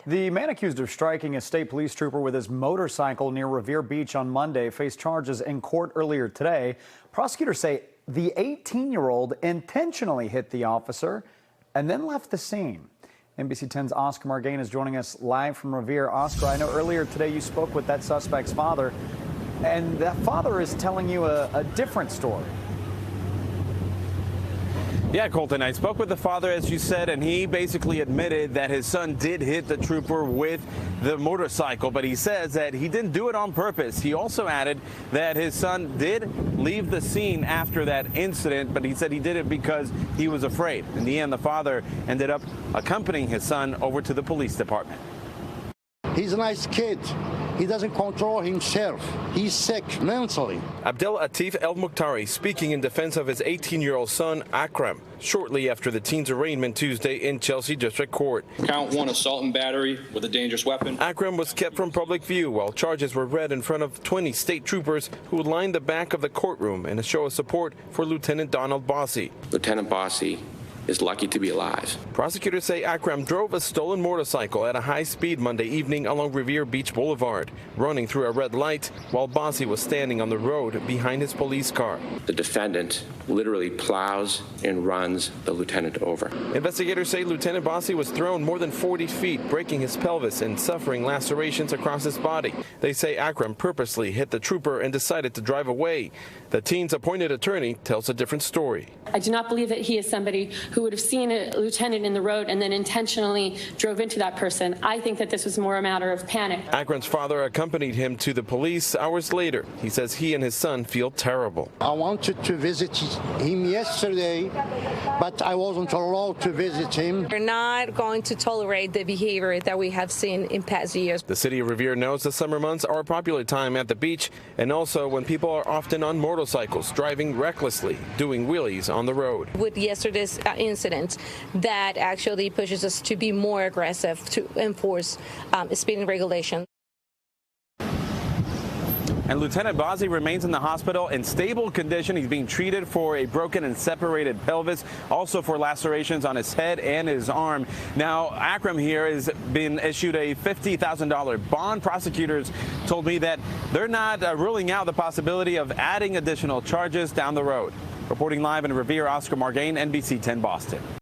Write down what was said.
The man accused of striking a state police trooper with his motorcycle near Revere Beach on Monday faced charges in court earlier today. Prosecutors say the 18-year-old intentionally hit the officer and then left the scene. NBC 10's Oscar Margain is joining us live from Revere. Oscar, I know earlier today you spoke with that suspect's father, and that father is telling you a different story. Yeah, Colton, I spoke with the father, as you said, and he basically admitted that his son did hit the trooper with the motorcycle, but he says that he didn't do it on purpose. He also added that his son did leave the scene after that incident, but he said he did it because he was afraid. In the end, the father ended up accompanying his son over to the police department. He's a nice kid. He doesn't control himself. He's sick mentally. Abdel Atif El Mukhtari speaking in defense of his 18-year-old son, Akram, shortly after the teen's arraignment Tuesday in Chelsea District Court. Count 1, assault and battery with a dangerous weapon. Akram was kept from public view while charges were read in front of 20 state troopers who lined the back of the courtroom in a show of support for Lieutenant Donald Bossy. Lieutenant Bossy is lucky to be alive. Prosecutors say Akram drove a stolen motorcycle at a high speed Monday evening along Revere Beach Boulevard, running through a red light while Bossy was standing on the road behind his police car. The defendant literally plows and runs the lieutenant over. Investigators say Lieutenant Bossy was thrown more than 40 feet, breaking his pelvis and suffering lacerations across his body. They say Akram purposely hit the trooper and decided to drive away. The teen's appointed attorney tells a different story. I do not believe that he is somebody who would have seen a lieutenant in the road and then intentionally drove into that person. I think that this was more a matter of panic. Akram's father accompanied him to the police hours later. He says he and his son feel terrible. I wanted to visit him yesterday, but I wasn't allowed to visit him. We're not going to tolerate the behavior that we have seen in past years. The city of Revere knows the summer months are a popular time at the beach, and also when people are often on motorcycles, driving recklessly, doing wheelies on the road. With yesterday's incident, that actually pushes us to be more aggressive to enforce speeding regulations. And Lieutenant Bossy remains in the hospital in stable condition. He's being treated for a broken and separated pelvis, also for lacerations on his head and his arm. Now, Akram here has been issued a $50,000 bond. Prosecutors told me that they're not ruling out the possibility of adding additional charges down the road. Reporting live in Revere, Oscar Margain, NBC 10 Boston.